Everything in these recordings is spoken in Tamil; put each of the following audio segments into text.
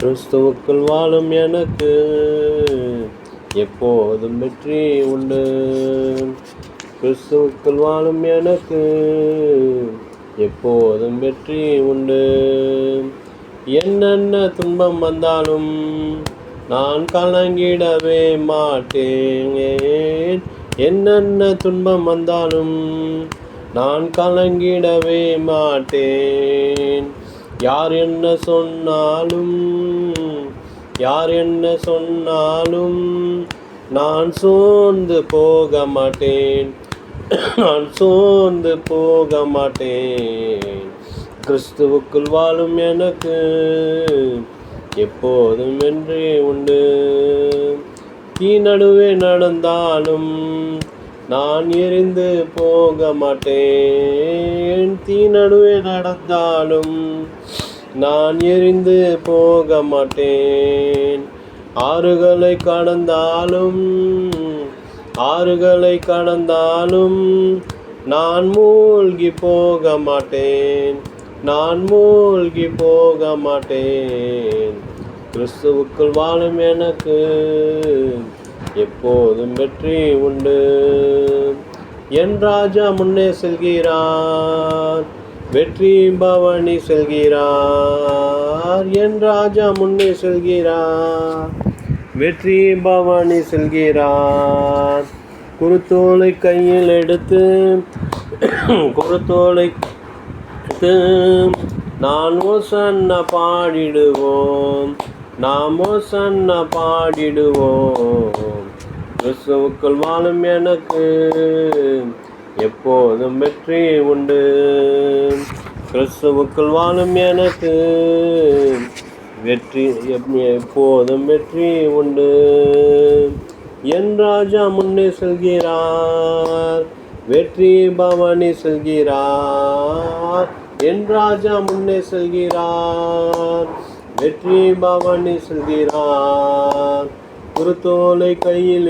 கிறிஸ்துவுக்குள் வாழும் எனக்கு எப்போதும் வெற்றி உண்டு. கிறிஸ்துவுக்குள் வாழும் எனக்கு எப்போதும் வெற்றி உண்டு. என்னென்ன துன்பம் வந்தாலும் நான் கலங்கிடவே மாட்டேன். என்னென்ன துன்பம் வந்தாலும் நான் கலங்கிடவே மாட்டேன். யார் என்ன சொன்னாலும் நான் சோர்ந்து போக மாட்டேன். நான் சோர்ந்து போக மாட்டேன். கிறிஸ்துவுக்குள் வாழும் எனக்கு எப்போதும் வெற்றி உண்டு. தீ நடுவே நடந்தாலும் நான் எரிந்து போக மாட்டேன். தீ நடுவே நடந்தாலும் நான் எரிந்து போக மாட்டேன். ஆறுகளை கடந்தாலும் நான் மூழ்கி போக மாட்டேன். நான் மூழ்கி போக மாட்டேன். கிறிஸ்துவுக்குள் வாழும் எனக்கு எப்போதும் வெற்றி உண்டு. என் ராஜா முன்னே செல்கிறார், வெற்றி பவனி செல்கிறார். என் ராஜா முன்னே செல்கிறார், வெற்றி பவனி செல்கிறார். குருத்தோலை கையில் எடுத்து நான் ஓசன்னா பாடிடுவோம். நாம் ஓசன்னா பாடிடுவோம். கிறிஸ்துவுக்குள் வாழும் எனக்கு எப்போதும் வெற்றி உண்டு. கிறிஸ்துவுக்குள் வாழும் எனக்கு எப்போதும் வெற்றி உண்டு. என் ராஜா முன்னே செல்கிறார், வெற்றி பவனி செல்கிறார். என் ராஜா முன்னே செல்கிறார், வெற்றி பவனி செல்கிறார். குருத்தோலை கையில்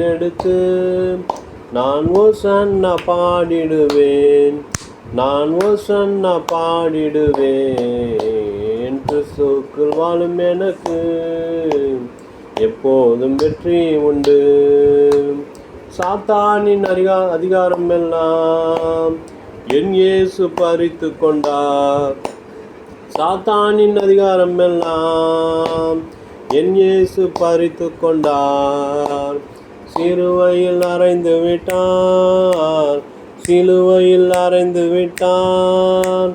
எடுத்து நான் ஓசன்னா பாடிடுவேன். நான் ஓசன்னா பாடிடுவேன். கிறிஸ்துவுக்குள் வாழும் எனக்கு எப்போதும் வெற்றி உண்டு. சாத்தானின் அதிகாரம் எல்லாம் என் இயேசு பறித்து கொண்டார். சாத்தானின் அதிகாரம் எல்லாம் என் இயேசு பறித்து கொண்டார். சிலுவையில் அறைந்து விட்டார், சிலுவையில் அறைந்து விட்டார்.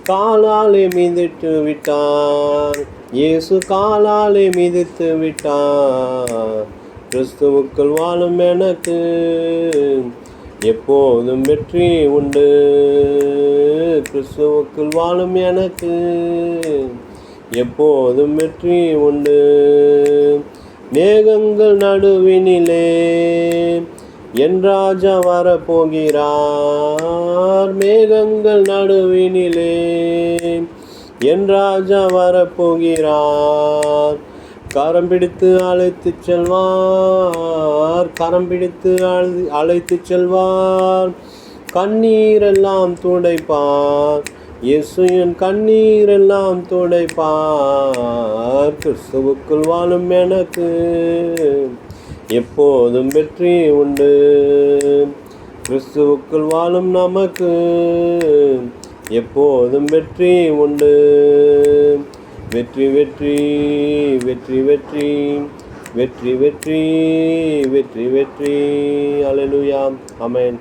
காலாலே மிதித்து விட்டார், இயேசு காலாலே மிதித்து விட்டார். கிறிஸ்துவுக்குள் வாழும் எனக்கு எப்போதும் வெற்றி உண்டு. கிறிஸ்துவுக்குள் வாழும் எனக்கு எப்போதும் வெற்றி உண்டு. மேகங்கள் நடுவினிலே என் ராஜா வரப்போகிறார். மேகங்கள் நடுவினிலே என் ராஜா வரப்போகிறார். கரம் பிடித்து அழைத்துச் செல்வார், கரம் பிடித்து அழைத்துச் செல்வார். கண்ணீரெல்லாம் துடைப்பார், இயேசு என் கண்ணீரெல்லாம் துடைப்பார். கிறிஸ்துவுக்குள் வாழும் எனக்கு எப்போதும் வெற்றி உண்டு. கிறிஸ்துவுக்குள் வாழும் நமக்கு எப்போதும் வெற்றி உண்டு. வெற்றி வெற்றி வெற்றி வெற்றி வெற்றி வெற்றி வெற்றி வெற்றி. அல்லேலூயா, ஆமென்.